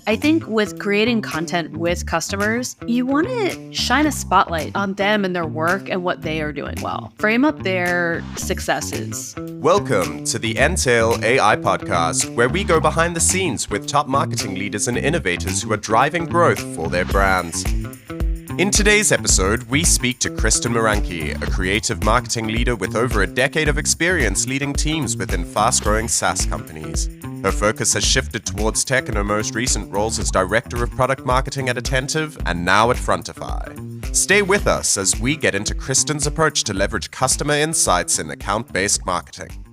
I think with creating content with customers, you want to shine a spotlight on them and their work and what they are doing well. Frame up their successes. Welcome to the Entail AI podcast, where we go behind the scenes with top marketing leaders and innovators who are driving growth for their brands. In today's episode, we speak to Kristin Maranki, a creative marketing leader with over a decade of experience leading teams within fast-growing SaaS companies. Her focus has shifted towards tech in her most recent roles as Director of Product Marketing at Attentive and now at Frontify. Stay with us as we get into Kristin's approach to leverage customer insights in account-based marketing.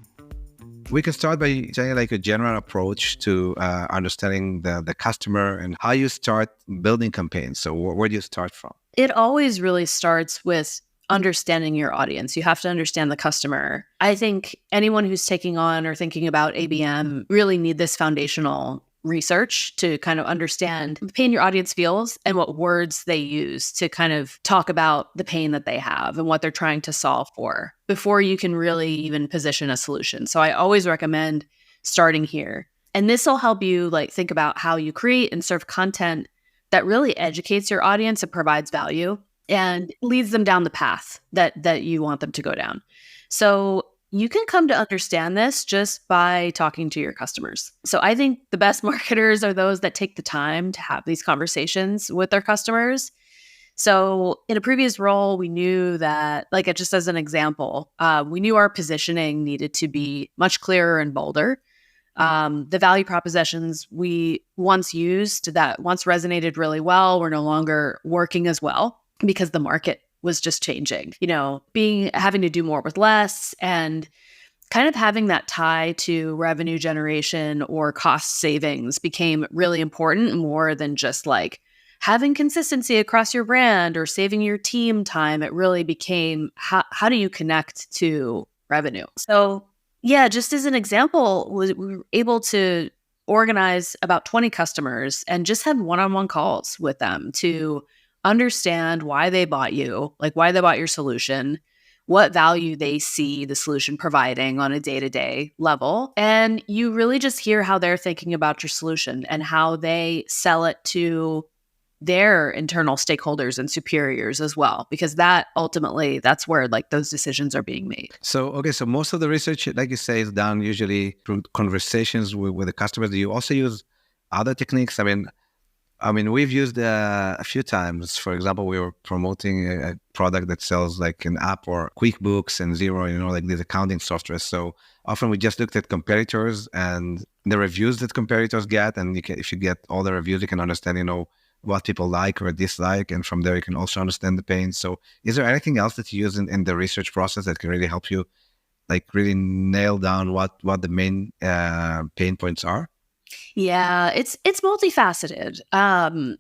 We can start by saying like a general approach to understanding the customer and how you start building campaigns. So where do you start from? It always really starts with understanding your audience. You have to understand the customer. I think anyone who's taking on or thinking about ABM really need this foundational research to kind of understand the pain your audience feels and what words they use to kind of talk about the pain that they have and what they're trying to solve for before you can really even position a solution. So I always recommend starting here. And this will help you like think about how you create and serve content that really educates your audience and provides value and leads them down the path that you want them to go down. So you can come to understand this just by talking to your customers. So I think the best marketers are those that take the time to have these conversations with their customers. So in a previous role, we knew that, like just as an example, we knew our positioning needed to be much clearer and bolder. The value propositions we once used that once resonated really well were no longer working as well because the market was just changing, having to do more with less and kind of having that tie to revenue generation or cost savings became really important more than just like having consistency across your brand or saving your team time. It really became how do you connect to revenue? So yeah, just as an example, we were able to organize about 20 customers and just have one-on-one calls with them to understand why they bought you, like why they bought your solution, what value they see the solution providing on a day-to-day level. And you really just hear how they're thinking about your solution and how they sell it to their internal stakeholders and superiors as well, because that ultimately, that's where like those decisions are being made. So most of the research, like you say, is done usually through conversations with the customers. Do you also use other techniques? I mean, we've used a few times. For example, we were promoting a product that sells like an app or QuickBooks and Xero, like these accounting software. So often we just looked at competitors and the reviews that competitors get. And if you get all the reviews, you can understand, what people like or dislike. And from there, you can also understand the pain. So is there anything else that you use in the research process that can really help you like really nail down what the main pain points are? Yeah, it's multifaceted.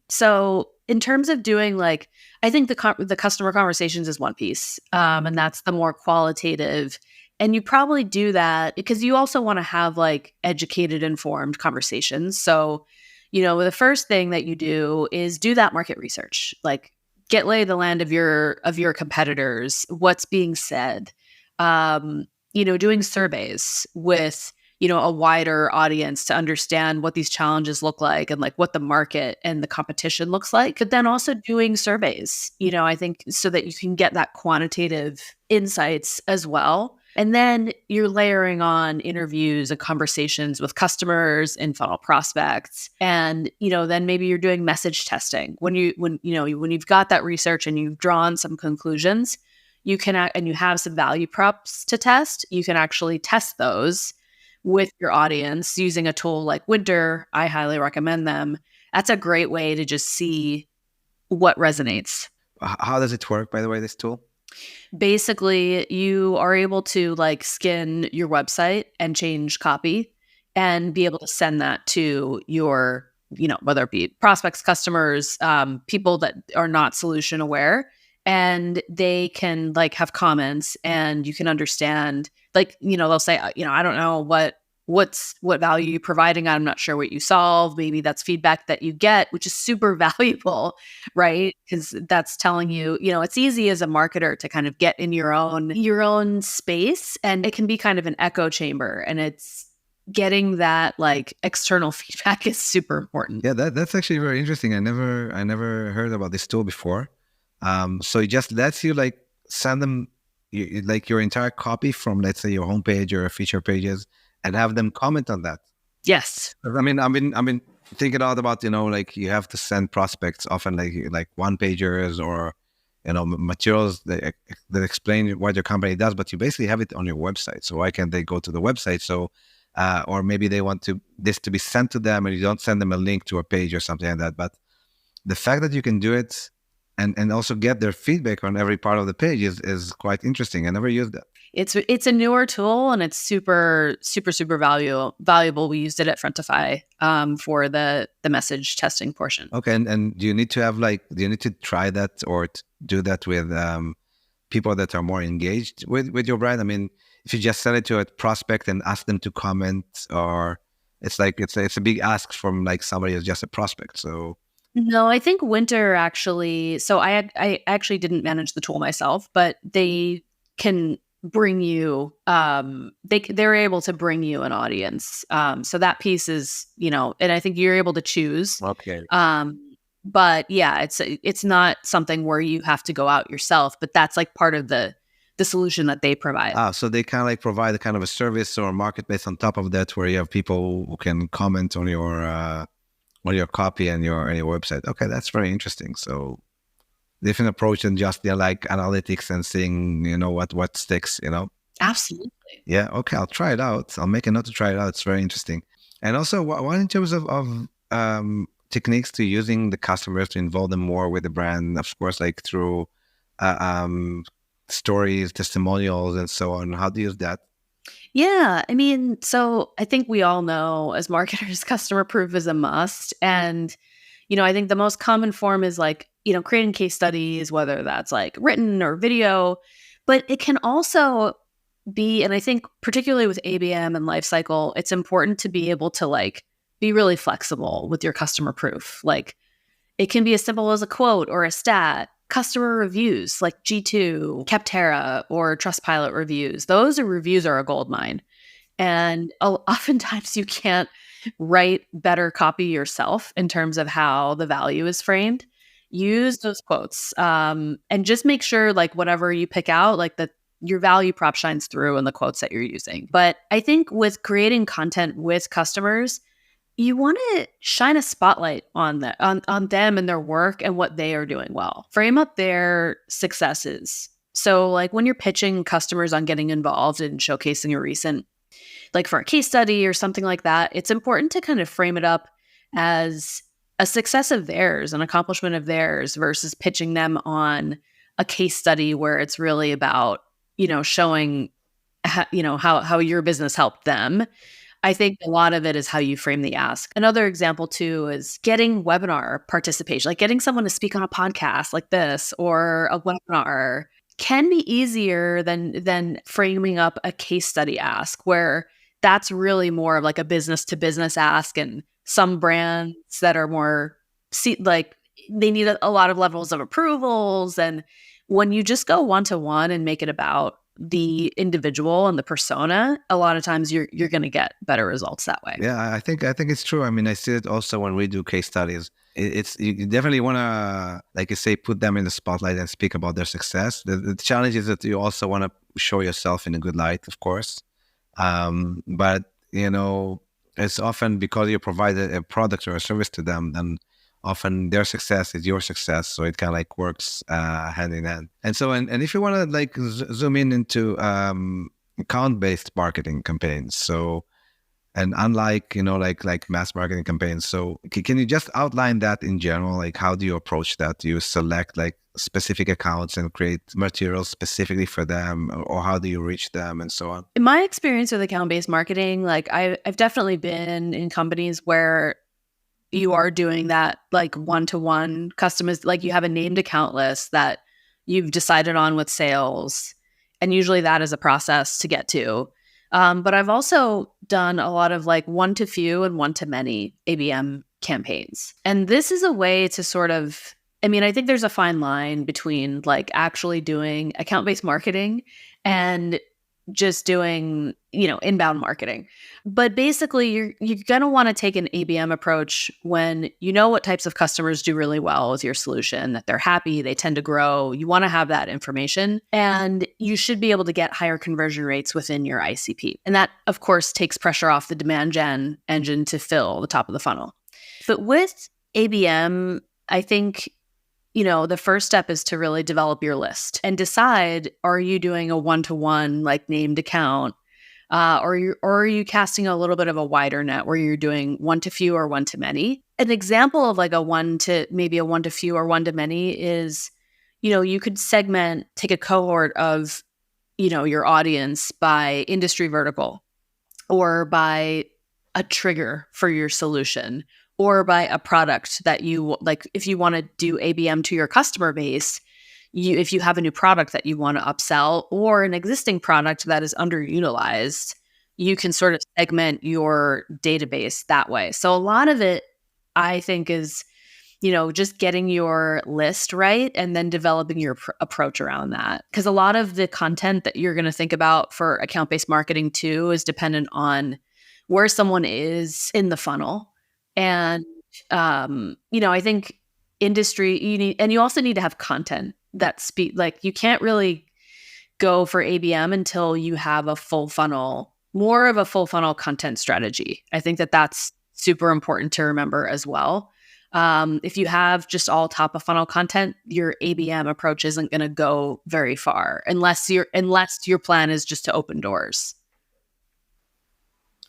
So in terms of doing like, I think the customer conversations is one piece, and that's the more qualitative. And you probably do that because you also want to have like educated, informed conversations. So, the first thing that you do is do that market research, like lay the land of your competitors, what's being said, doing surveys with a wider audience to understand what these challenges look like and like what the market and the competition looks like, but then also doing surveys, I think so that you can get that quantitative insights as well. And then you're layering on interviews and conversations with customers and funnel prospects. And, then maybe you're doing message testing when you've got that research and you've drawn some conclusions, you can, and you have some value props to test, you can actually test those with your audience using a tool like Winter. I highly recommend them. That's a great way to just see what resonates. How does it work, by the way, this tool? Basically, you are able to like skin your website and change copy and be able to send that to your, whether it be prospects, customers, people that are not solution aware, and they can like have comments and you can understand, like, they'll say, I don't know what value you're providing. I'm not sure what you solve. Maybe that's feedback that you get, which is super valuable, right? Because that's telling you, it's easy as a marketer to kind of get in your own space, and it can be kind of an echo chamber. And it's getting that like external feedback is super important. Yeah, that's actually very interesting. I never heard about this tool before. So it just lets you like send them like your entire copy from, let's say, your homepage or feature pages, and have them comment on that. Yes. I've been thinking a lot about, like you have to send prospects often like one pagers or materials that explain what your company does, but you basically have it on your website. So why can't they go to the website? So or maybe they want this to be sent to them, and you don't send them a link to a page or something like that. But the fact that you can do it and also get their feedback on every part of the page is quite interesting. I never used that. It's a newer tool, and it's super valuable. We used it at Frontify for the message testing portion. Okay, and do you need to try that or do that with people that are more engaged with your brand? I mean, if you just send it to a prospect and ask them to comment, or it's a big ask from like somebody who's just a prospect. So no, I think Winter actually. So I actually didn't manage the tool myself, but they can bring you. They're able to bring you an audience. So that piece is, and I think you're able to choose. okay. But yeah, it's not something where you have to go out yourself, but that's like part of the solution that they provide. So they kind of like provide a kind of a service or a marketplace on top of that, where you have people who can comment on your copy and your website. Okay, that's very interesting. So different approach than just like analytics and seeing what sticks. Absolutely. Yeah. Okay, I'll try it out. I'll make a note to try it out. It's very interesting. And also, what in terms of techniques to using the customers to involve them more with the brand, of course, like through stories, testimonials, and so on. How do you use that? Yeah, I mean, so I think we all know as marketers, customer proof is a must. And, I think the most common form is like, creating case studies, whether that's like written or video, but it can also be, and I think particularly with ABM and lifecycle, it's important to be able to like be really flexible with your customer proof. Like it can be as simple as a quote or a stat. Customer reviews like G2, Capterra, or Trustpilot reviews. Those reviews are a gold mine. And oftentimes you can't write better copy yourself in terms of how the value is framed. Use those quotes and just make sure like whatever you pick out, like that your value prop shines through in the quotes that you're using. But I think with creating content with customers, you want to shine a spotlight on them and their work and what they are doing well. Frame up their successes. So like when you're pitching customers on getting involved and showcasing a recent, like for a case study or something like that, it's important to kind of frame it up as a success of theirs, an accomplishment of theirs, versus pitching them on a case study where it's really about, showing, how your business helped them. I think a lot of it is how you frame the ask. Another example too is getting webinar participation, like getting someone to speak on a podcast like this or a webinar can be easier than framing up a case study ask, where that's really more of like a business to business ask. And some brands that are more like they need a lot of levels of approvals. And when you just go one-to-one and make it about the individual and the persona, a lot of times you're going to get better results that way. Yeah, I think it's true. I mean, I see it also when we do case studies. It's you definitely want to, like you say, put them in the spotlight and speak about their success. The challenge is that you also want to show yourself in a good light, of course. But it's often because you provide a product or a service to them, then often their success is your success. So it kind of like works hand in hand. And so, and if you want to like zoom into account-based marketing campaigns, so, and unlike, like mass marketing campaigns. So can you just outline that in general? Like, how do you approach that? Do you select like specific accounts and create materials specifically for them, or how do you reach them and so on? In my experience with account-based marketing, like I've definitely been in companies where you are doing that like one-to-one customers, like you have a named account list that you've decided on with sales. And usually that is a process to get to. But I've also done a lot of like one-to-few and one-to-many ABM campaigns. And this is a way to sort of, I think there's a fine line between like actually doing account-based marketing and just doing, inbound marketing. But basically, you're going to want to take an ABM approach when you know what types of customers do really well with your solution, that they're happy, they tend to grow. You want to have that information, and you should be able to get higher conversion rates within your ICP. And that, of course, takes pressure off the demand gen engine to fill the top of the funnel. But with ABM, I think the first step is to really develop your list and decide, are you doing a one-to-one, like named account, or are you casting a little bit of a wider net where you're doing one to few or one to many? An example of like a one to few or one to many is, you could take a cohort of, your audience by industry vertical, or by a trigger for your solution, or by a product that you like. If you want to do ABM to your customer base, if you have a new product that you want to upsell, or an existing product that is underutilized, you can sort of segment your database that way. So a lot of it, I think, is, just getting your list right and then developing your approach around that. Because a lot of the content that you're going to think about for account-based marketing too is dependent on where someone is in the funnel. And, I think industry, you also need to have content that like you can't really go for ABM until you have more of a full funnel content strategy. I think that that's super important to remember as well. If you have just all top of funnel content, your ABM approach isn't going to go very far unless your plan is just to open doors.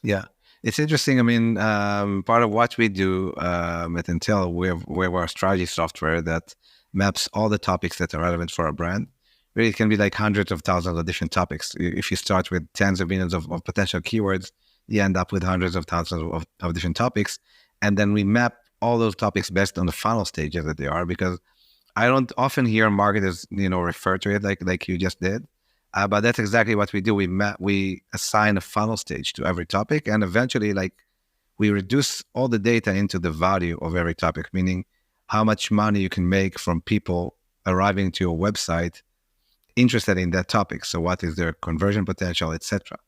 Yeah. It's interesting. I mean, part of what we do at Entail, we have our strategy software that maps all the topics that are relevant for our brand. Really, it can be like hundreds of thousands of different topics. If you start with tens of millions of potential keywords, you end up with hundreds of thousands of different topics. And then we map all those topics based on the funnel stages that they are, because I don't often hear marketers, refer to it like you just did. But that's exactly what we do. We assign a funnel stage to every topic, and eventually, we reduce all the data into the value of every topic, meaning how much money you can make from people arriving to your website interested in that topic. So what is their conversion potential, etc.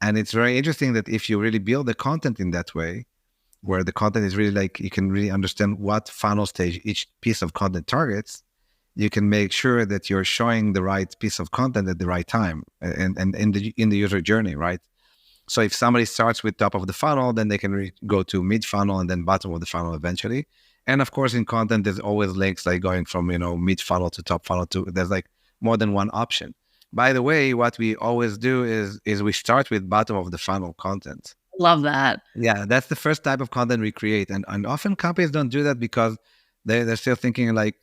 And it's very interesting that if you really build the content in that way, where the content is really you can really understand what funnel stage each piece of content targets, you can make sure that you're showing the right piece of content at the right time and in the user journey, right? So if somebody starts with top of the funnel, then they can go to mid funnel and then bottom of the funnel eventually. And of course, in content, there's always links like going from mid funnel to top funnel there's more than one option. By the way, what we always do is we start with bottom of the funnel content. Love that. Yeah, that's the first type of content we create, and often companies don't do that because they're still thinking like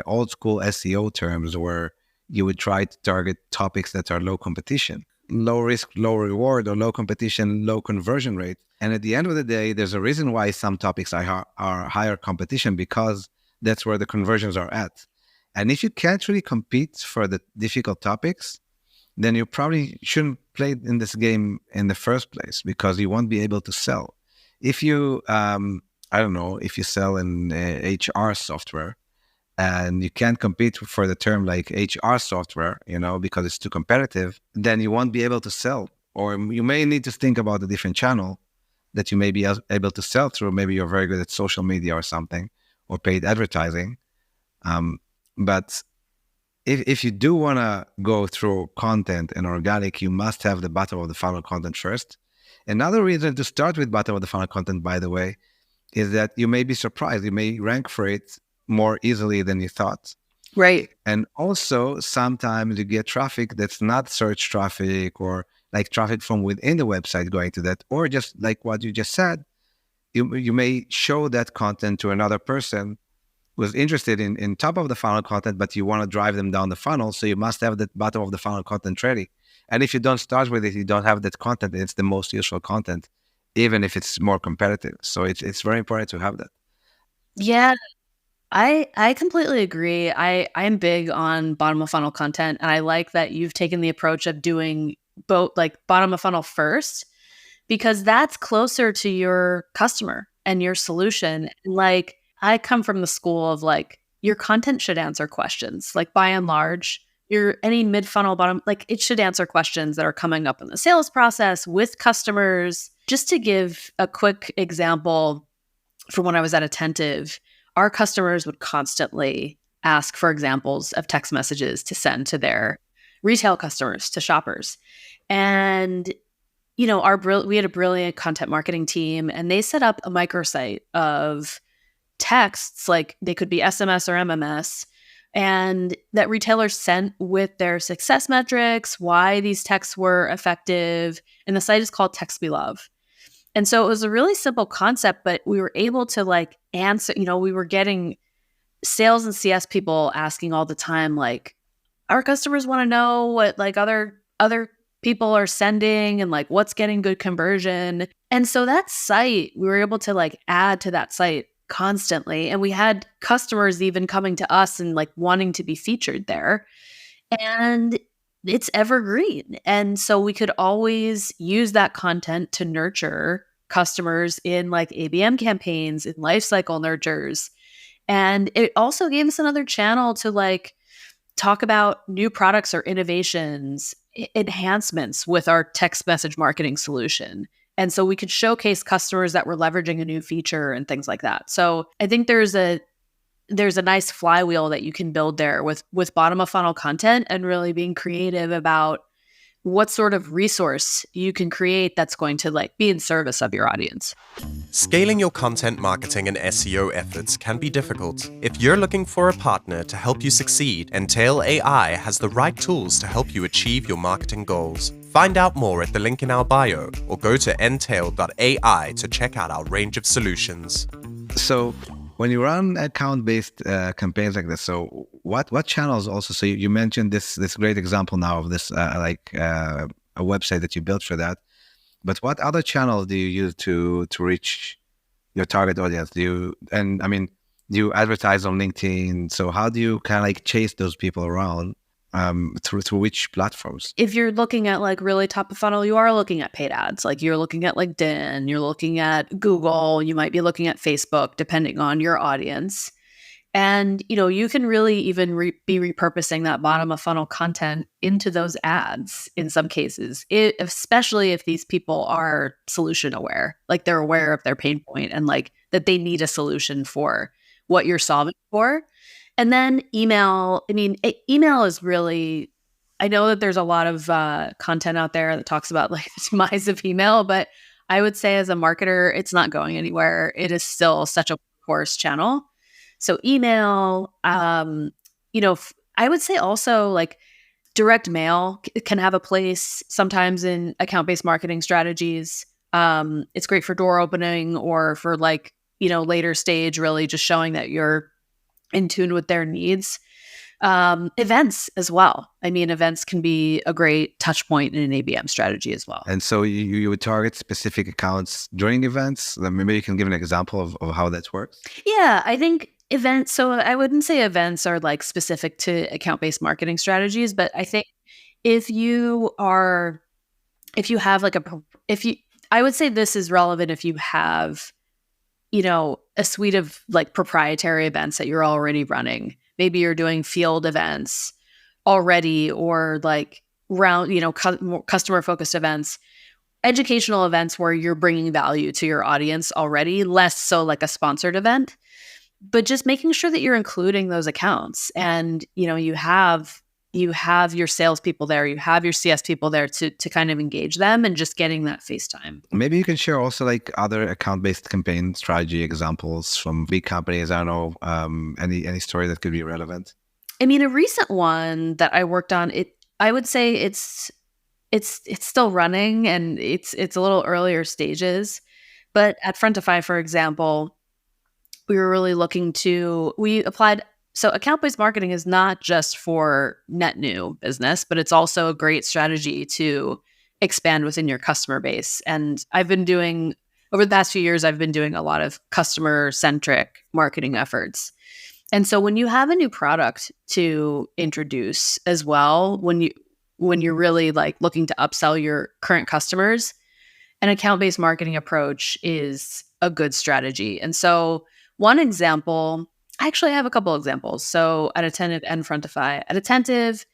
old school SEO terms, where you would try to target topics that are low competition, low risk, low reward, or low competition, low conversion rate. And at the end of the day, there's a reason why some topics are higher competition, because that's where the conversions are at. And if you can't really compete for the difficult topics, then you probably shouldn't play in this game in the first place, because you won't be able to sell. If you, if you sell in HR software and you can't compete for the term like HR software, because it's too competitive, then you won't be able to sell. Or you may need to think about a different channel that you may be able to sell through. Maybe you're very good at social media or something, or paid advertising. But if you do want to go through content and organic, you must have the bottom of the funnel content first. Another reason to start with bottom of the funnel content, by the way, is that you may be surprised. You may rank for it more easily than you thought. Right. And also, sometimes you get traffic that's not search traffic, or like traffic from within the website going to that, or just like what you just said, you may show that content to another person who's interested in top of the funnel content, but you want to drive them down the funnel. So you must have that bottom of the funnel content ready. And if you don't start with it, you don't have that content, it's the most useful content, even if it's more competitive. So it's very important to have that. Yeah, I completely agree. I'm big on bottom of funnel content, and I like that you've taken the approach of doing both, like bottom of funnel first, because that's closer to your customer and your solution. Like, I come from the school of like, your content should answer questions. Like, by and large, your any mid-funnel bottom, like it should answer questions that are coming up in the sales process with customers. Just to give a quick example, from when I was at Attentive, our customers would constantly ask for examples of text messages to send to their retail customers, to shoppers. And we had a brilliant content marketing team, and they set up a microsite of texts, like they could be SMS or MMS, and that retailers sent with their success metrics, why these texts were effective. And the site is called Text We Love. And so it was a really simple concept, but we were able to like answer, we were getting sales and CS people asking all the time, like, our customers want to know what like other people are sending and like what's getting good conversion. And so that site, we were able to like add to that site constantly. And we had customers even coming to us and like wanting to be featured there. And it's evergreen. And so we could always use that content to nurture customers in like ABM campaigns, in lifecycle nurtures. And it also gave us another channel to like talk about new products or innovations, enhancements with our text message marketing solution. And so we could showcase customers that were leveraging a new feature and things like that. So I think there's a nice flywheel that you can build there with bottom of funnel content, and really being creative about what sort of resource you can create that's going to like be in service of your audience. Scaling your content marketing and SEO efforts can be difficult. If you're looking for a partner to help you succeed, Entail AI has the right tools to help you achieve your marketing goals. Find out more at the link in our bio, or go to entail.ai to check out our range of solutions. So when you run account-based campaigns like this, so what channels also? So you mentioned this great example now of this a website that you built for that. But what other channels do you use to reach your target audience? Do you advertise on LinkedIn? So how do you kind of like chase those people around through which platforms? If you're looking at like really top of funnel, you are looking at paid ads. Like you're looking at LinkedIn, you're looking at Google, you might be looking at Facebook, depending on your audience. And, you can really even be repurposing that bottom of funnel content into those ads in some cases, especially if these people are solution aware, like they're aware of their pain point and like that they need a solution for what you're solving for. And then email. Email is really, I know that there's a lot of content out there that talks about like the demise of email, but I would say as a marketer, it's not going anywhere. It is still such a course channel. So email, I would say also like direct mail can have a place sometimes in account-based marketing strategies. It's great for door opening or for like, later stage, really just showing that you're in tune with their needs. Events as well. Events can be a great touch point in an ABM strategy as well. And so you would target specific accounts during events. Maybe you can give an example of how that works. Yeah, I think events. So I wouldn't say events are like specific to account-based marketing strategies, but I think I would say this is relevant if you have, a suite of like proprietary events that you're already running. Maybe you're doing field events already, or like customer-focused events, educational events where you're bringing value to your audience already, less so like a sponsored event. But just making sure that you're including those accounts, and you have your salespeople there, you have your CS people there to kind of engage them, and just getting that face time. Maybe you can share also like other account-based campaign strategy examples from big companies. I don't know, any story that could be relevant. A recent one that I worked on, I would say it's still running, and it's a little earlier stages. But at Frontify, for example, we were really we applied. So account-based marketing is not just for net new business, but it's also a great strategy to expand within your customer base. And over the past few years, I've been doing a lot of customer-centric marketing efforts. And so when you have a new product to introduce as well, when you're really like looking to upsell your current customers, an account-based marketing approach is a good strategy. And so one example, actually I have a couple examples. So at Attentive and Frontify, at Attentive,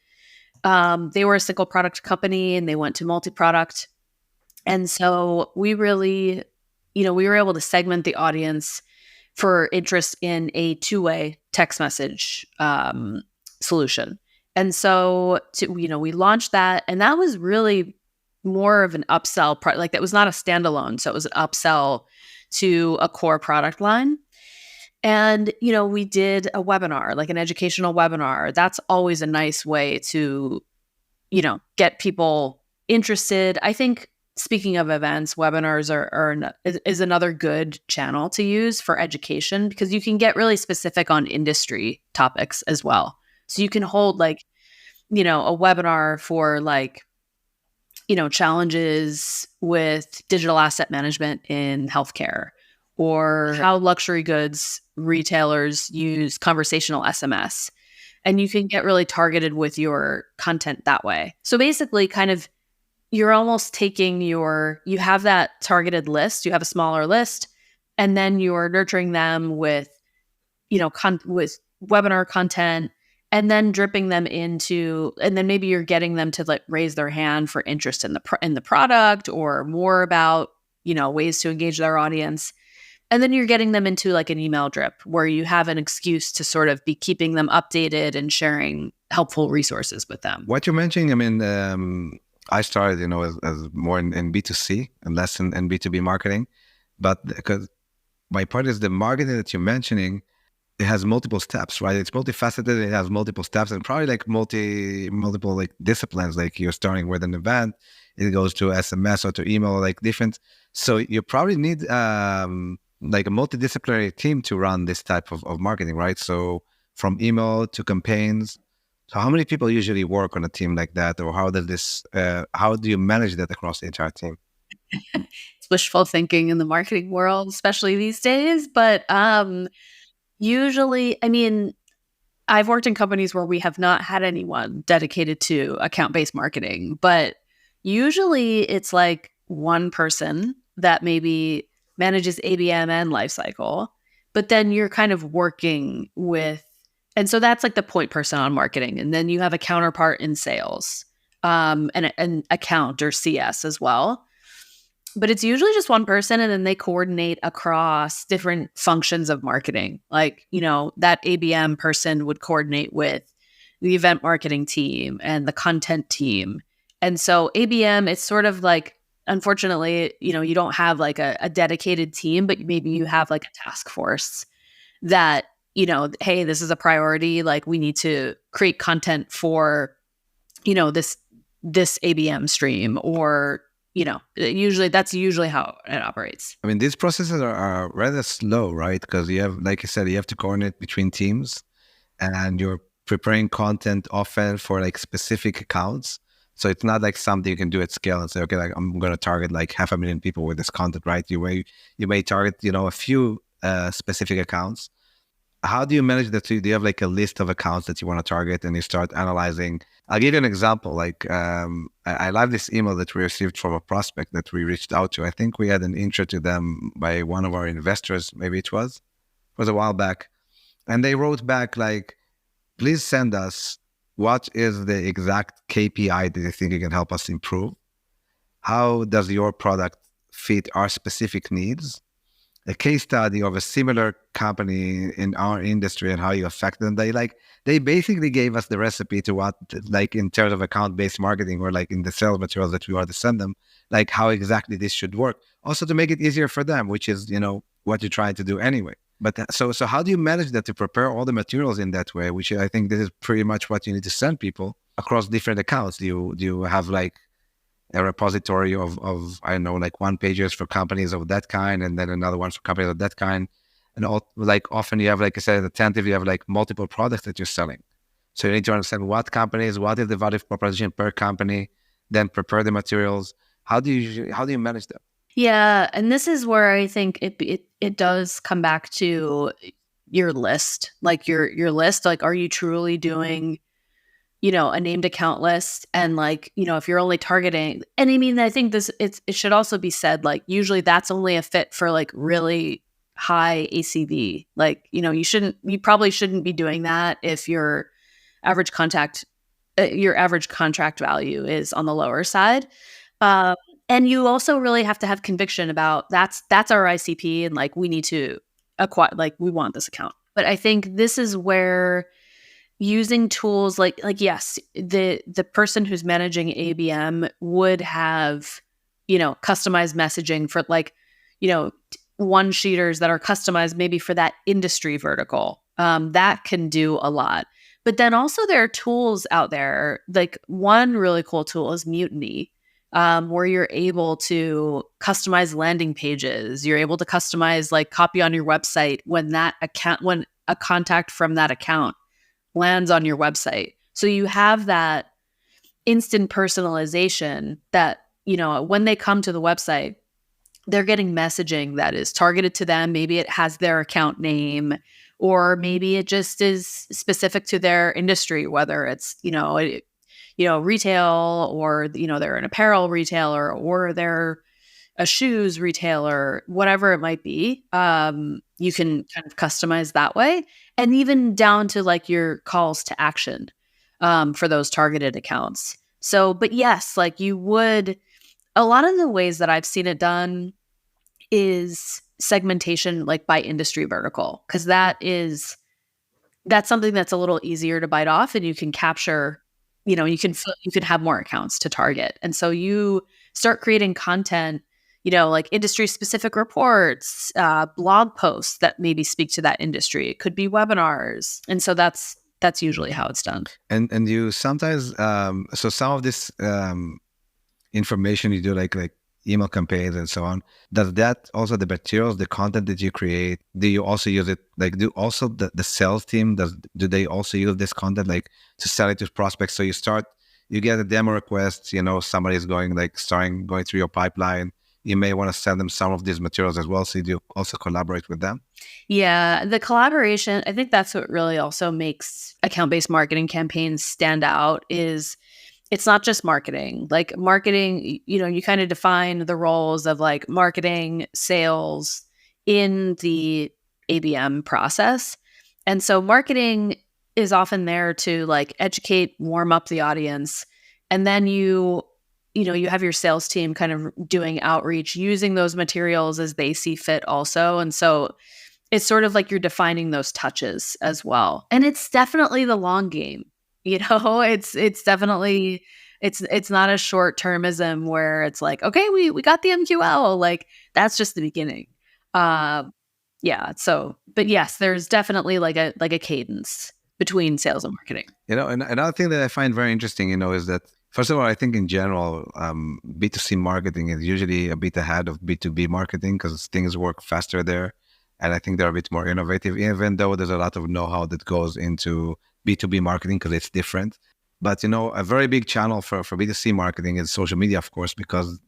They were a single product company and they went to multi-product. And so we really, we were able to segment the audience for interest in a two-way text message solution. And so, we launched that, and that was really more of an upsell product. Like, that was not a standalone, so it was an upsell to a core product line. And, we did a webinar, like an educational webinar. That's always a nice way to, get people interested. I think, speaking of events, webinars is another good channel to use for education, because you can get really specific on industry topics as well. So you can hold a webinar for challenges with digital asset management in healthcare, or how luxury goods retailers use conversational SMS. And you can get really targeted with your content that way. So basically, kind of, you're almost taking you have that targeted list, you have a smaller list, and then you're nurturing them with, with webinar content, and then dripping them into, and then maybe you're getting them to raise their hand for interest in the product, or more about, ways to engage their audience. And then you're getting them into an email drip where you have an excuse to sort of be keeping them updated and sharing helpful resources with them. What you're mentioning, I mean, I started, as more in B2C and less in B2B marketing. But because my part is the marketing that you're mentioning, it has multiple steps, right? It's multifaceted. It has multiple steps and probably multiple disciplines. Like, you're starting with an event, it goes to SMS or to email, different. So you probably need a multidisciplinary team to run this type of marketing, right? So from email to campaigns. So how many people usually work on a team like that, or how do you manage that across the entire team? It's wishful thinking in the marketing world, especially these days. But usually, I mean, I've worked in companies where we have not had anyone dedicated to account-based marketing, but usually it's one person that maybe manages ABM and lifecycle, but then you're kind of working with, and so that's the point person on marketing. And then you have a counterpart in sales, and an account or CS as well. But it's usually just one person, and then they coordinate across different functions of marketing. That ABM person would coordinate with the event marketing team and the content team. And so ABM, it's sort of unfortunately, you don't have a dedicated team, but maybe you have a task force that, hey, this is a priority. We need to create content for, this ABM stream, or, that's usually how it operates. I mean, these processes are rather slow, right? Because you have, like you said, you have to coordinate between teams, and you're preparing content often for specific accounts. So it's not something you can do at scale and say, okay, I'm going to target 500,000 people with this content, right? You may target, a few specific accounts. How do you manage that? Do you have a list of accounts that you want to target, and you start analyzing? I'll give you an example. I love this email that we received from a prospect that we reached out to. I think we had an intro to them by one of our investors. Maybe it was a while back. And they wrote back please send us what is the exact KPI that you think you can help us improve? How does your product fit our specific needs? A case study of a similar company in our industry and how you affect them. They basically gave us the recipe to what, in terms of account-based marketing, or in the sales materials that we want to send them, how exactly this should work. Also to make it easier for them, which is, what you're trying to do anyway. But so how do you manage that, to prepare all the materials in that way, which I think this is pretty much what you need to send people across different accounts? Do you have a repository of I don't know, one pages for companies of that kind, and then another one for companies of that kind? And often you have, I said, attentive, you have multiple products that you're selling. So you need to understand what companies, what is the value proposition per company, then prepare the materials. How do you manage that? Yeah, and this is where I think it does come back to your list, your list. Are you truly doing, a named account list? And if you're only targeting, and I mean, I think it should also be said, usually that's only a fit for really high ACV. You probably shouldn't be doing that if your average contact your average contract value is on the lower side. Um, and you also really have to have conviction about that's our ICP, and like we need to acquire, like we want this account. But I think this is where using tools like yes, the person who's managing ABM would have, customized messaging for like, one sheeters that are customized maybe for that industry vertical. That can do a lot. But then also there are tools out there. Like one really cool tool is Mutiny, where you're able to customize landing pages. You're able to customize like copy on your website when a contact from that account lands on your website. So you have that instant personalization that, when they come to the website, they're getting messaging that is targeted to them. Maybe it has their account name, or maybe it just is specific to their industry, whether it's, retail, or, they're an apparel retailer, or they're a shoes retailer, whatever it might be. You can kind of customize that way. And even down to like your calls to action for those targeted accounts. So, but yes, like a lot of the ways that I've seen it done is segmentation, like by industry vertical, because that's something that's a little easier to bite off, and you can capture, you can have more accounts to target. And so you start creating content, like industry specific reports, blog posts that maybe speak to that industry. It could be webinars. And so that's usually how it's done. And you sometimes, so some of this information you do, like email campaigns and so on, does that also, the materials, the content that you create, do you also use it, like do also the sales team, do they also use this content like to sell it to prospects? So you get a demo request, somebody's going through your pipeline, you may want to send them some of these materials as well. So do you also collaborate with them? Yeah, the collaboration, I think that's what really also makes account-based marketing campaigns stand out. Is it's not just marketing. Like marketing, you kind of define the roles of like marketing, sales in the ABM process. And so marketing is often there to like educate, warm up the audience. And then you have your sales team kind of doing outreach, using those materials as they see fit also. And so it's sort of like you're defining those touches as well. And it's definitely the long game. It's definitely, it's not a short-termism where it's like, okay, we got the MQL. Like that's just the beginning. Yeah. So, but yes, there's definitely like a cadence between sales and marketing. And another thing that I find very interesting, is that first of all, I think in general, B2C marketing is usually a bit ahead of B2B marketing because things work faster there. And I think they're a bit more innovative, even though there's a lot of know-how that goes into B2B marketing because it's different. But, a very big channel for B2C marketing is social media, of course, because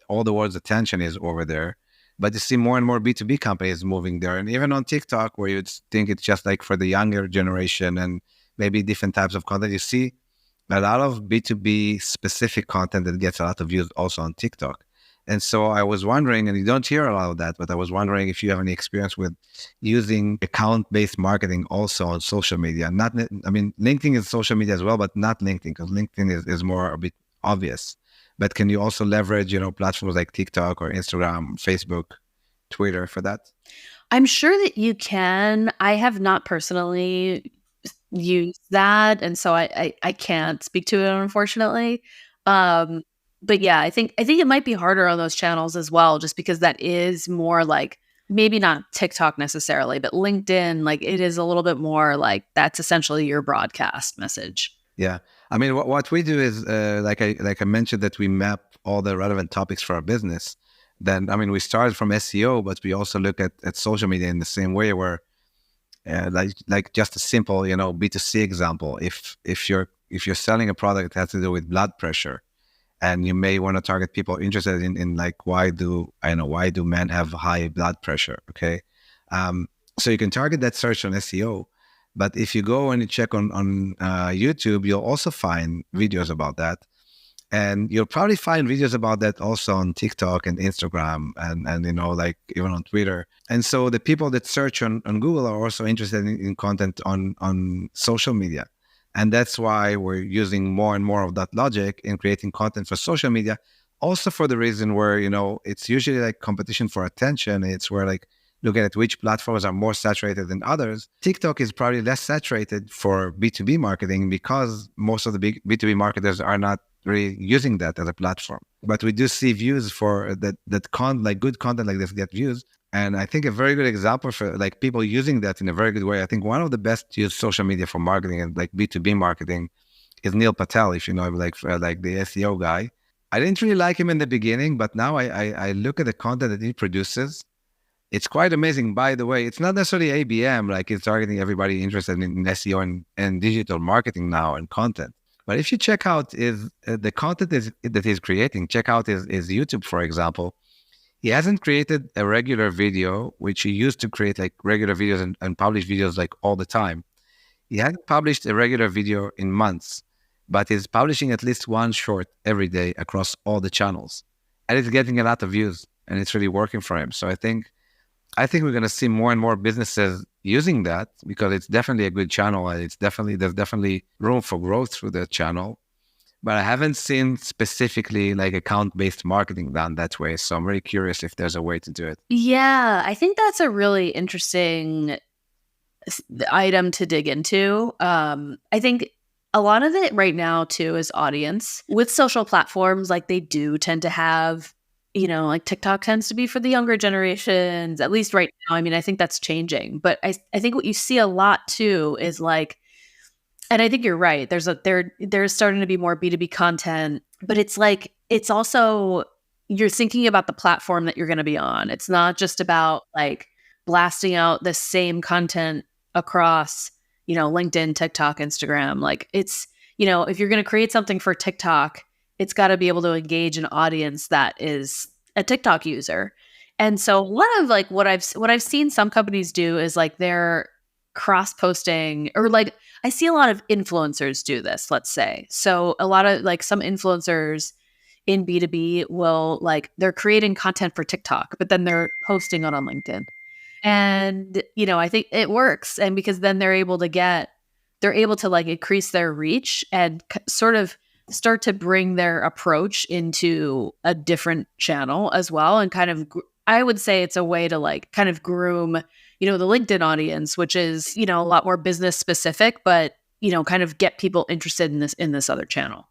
all the world's attention is over there. But you see more and more B2B companies moving there. And even on TikTok, where you'd think it's just like for the younger generation and maybe different types of content, you see a lot of B2B specific content that gets a lot of views also on TikTok. And so I was wondering, and you don't hear a lot of that, but I was wondering if you have any experience with using account-based marketing also on social media. LinkedIn is social media as well, but not LinkedIn, because LinkedIn is more a bit obvious. But can you also leverage, platforms like TikTok or Instagram, Facebook, Twitter for that? I'm sure that you can. I have not personally used that, and so I can't speak to it, unfortunately. But yeah, I think it might be harder on those channels as well, just because that is more like, maybe not TikTok necessarily, but LinkedIn, like it is a little bit more like that's essentially your broadcast message. Yeah. I mean, what we do is, like I mentioned, that we map all the relevant topics for our business. Then, we started from SEO, but we also look at social media in the same way, where like just a simple, B2C example. If you're selling a product that has to do with blood pressure, and you may want to target people interested in like, why do men have high blood pressure? Okay. So you can target that search on SEO, but if you go and you check on YouTube, you'll also find videos about that. And you'll probably find videos about that also on TikTok and Instagram and like even on Twitter. And so the people that search on Google are also interested in content on social media. And that's why we're using more and more of that logic in creating content for social media. Also for the reason where, it's usually like competition for attention. It's where like looking at which platforms are more saturated than others. TikTok is probably less saturated for B2B marketing because most of the big B2B marketers are not really using that as a platform. But we do see views for like good content like this get views. And I think a very good example for like people using that in a very good way, I think one of the best used social media for marketing and like B2B marketing is Neil Patel, if you know him, like the SEO guy. I didn't really like him in the beginning, but now I look at the content that he produces. It's quite amazing. By the way, it's not necessarily ABM, like it's targeting everybody interested in SEO and digital marketing now and content. But if you check out the content that he's creating, check out his YouTube, for example. He hasn't created a regular video, which he used to create like regular videos and publish videos like all the time. He hasn't published a regular video in months, but he's publishing at least one short every day across all the channels. And it's getting a lot of views and it's really working for him. So I think we're going to see more and more businesses using that because it's definitely a good channel and there's definitely room for growth through the channel. But I haven't seen specifically like account-based marketing done that way. So I'm really curious if there's a way to do it. Yeah, I think that's a really interesting item to dig into. I think a lot of it right now too is audience. With social platforms, like they do tend to have, like TikTok tends to be for the younger generations, at least right now. I mean, I think that's changing. But I think what you see a lot too is like, and I think you're right. There's starting to be more B2B content, but it's like, it's also, you're thinking about the platform that you're going to be on. It's not just about like blasting out the same content across, LinkedIn, TikTok, Instagram. Like it's, if you're going to create something for TikTok, it's got to be able to engage an audience that is a TikTok user. And so a lot of like what I've seen some companies do is like they're cross-posting, or like I see a lot of influencers do this, let's say. So a lot of like some influencers in B2B will like, they're creating content for TikTok, but then they're posting it on LinkedIn. And, I think it works. And because then they're able to like increase their reach and sort of start to bring their approach into a different channel as well. And kind of, I would say it's a way to like kind of groom, the LinkedIn audience, which is, a lot more business specific, but, kind of get people interested in this other channel.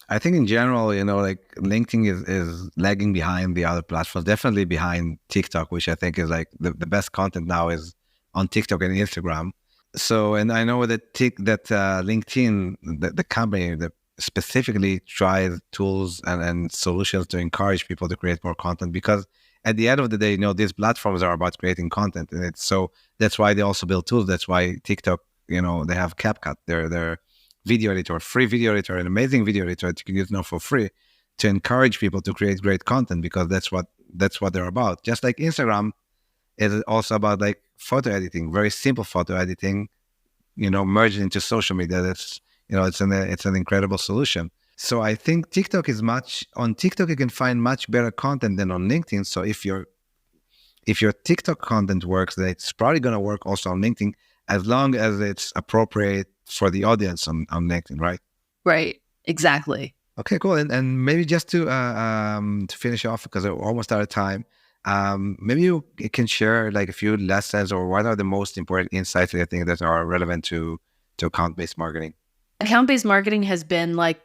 I think in general, like LinkedIn is lagging behind the other platforms, definitely behind TikTok, which I think is like the best content now is on TikTok and Instagram. So, and I know that LinkedIn, the company that specifically tries tools and solutions to encourage people to create more content, because at the end of the day, these platforms are about creating content. And so that's why they also build tools. That's why TikTok, they have CapCut, their video editor, free video editor, an amazing video editor that you can use now for free to encourage people to create great content, because that's what they're about. Just like Instagram is also about like photo editing, very simple photo editing, merged into social media. That's, it's an incredible solution. So I think on TikTok, you can find much better content than on LinkedIn. So if your TikTok content works, then it's probably going to work also on LinkedIn, as long as it's appropriate for the audience on LinkedIn, right? Right. Exactly. Okay, cool. And maybe just to finish off, because we're almost out of time, maybe you can share like a few lessons, or what are the most important insights that you think that are relevant to account-based marketing? Account-based marketing has been like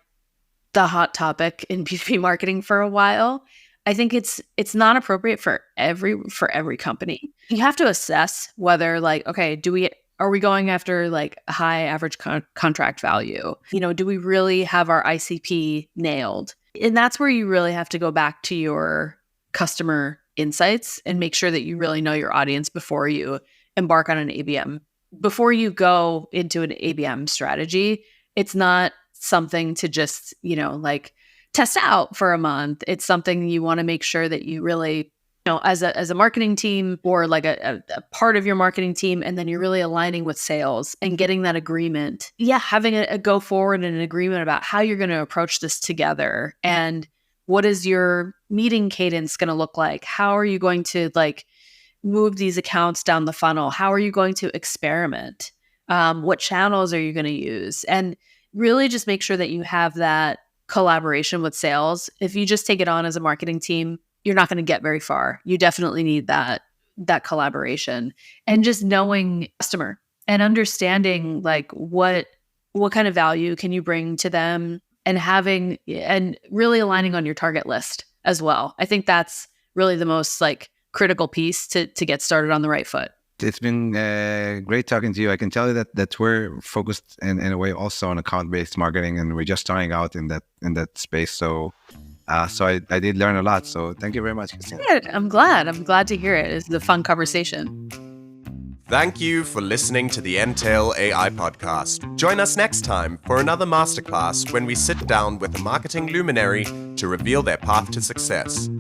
the hot topic in B2B marketing for a while. I think it's not appropriate for every company. You have to assess whether like, okay, are we going after like a high average contract value? Do we really have our ICP nailed? And that's where you really have to go back to your customer insights and make sure that you really know your audience before you embark on an ABM. Before you go into an ABM strategy, it's not something to just, like test out for a month. It's something you want to make sure that you really, as a marketing team, or like a part of your marketing team, and then you're really aligning with sales and getting that agreement. Yeah, having a go forward and an agreement about how you're going to approach this together, and what is your meeting cadence going to look like? How are you going to like move these accounts down the funnel? How are you going to experiment? What channels are you going to use? And really just make sure that you have that collaboration with sales. If you just take it on as a marketing team, you're not going to get very far. You definitely need that collaboration, and just knowing customer and understanding like what kind of value can you bring to them, and really aligning on your target list as well. I think that's really the most like critical piece to get started on the right foot. It's been great talking to you. I can tell you that we're focused in a way also on account-based marketing, and we're just starting out in that space. So I did learn a lot. So thank you very much, Kristin. Yeah, I'm glad to hear it. It's a fun conversation. Thank you for listening to the Entail AI podcast. Join us next time for another masterclass when we sit down with a marketing luminary to reveal their path to success.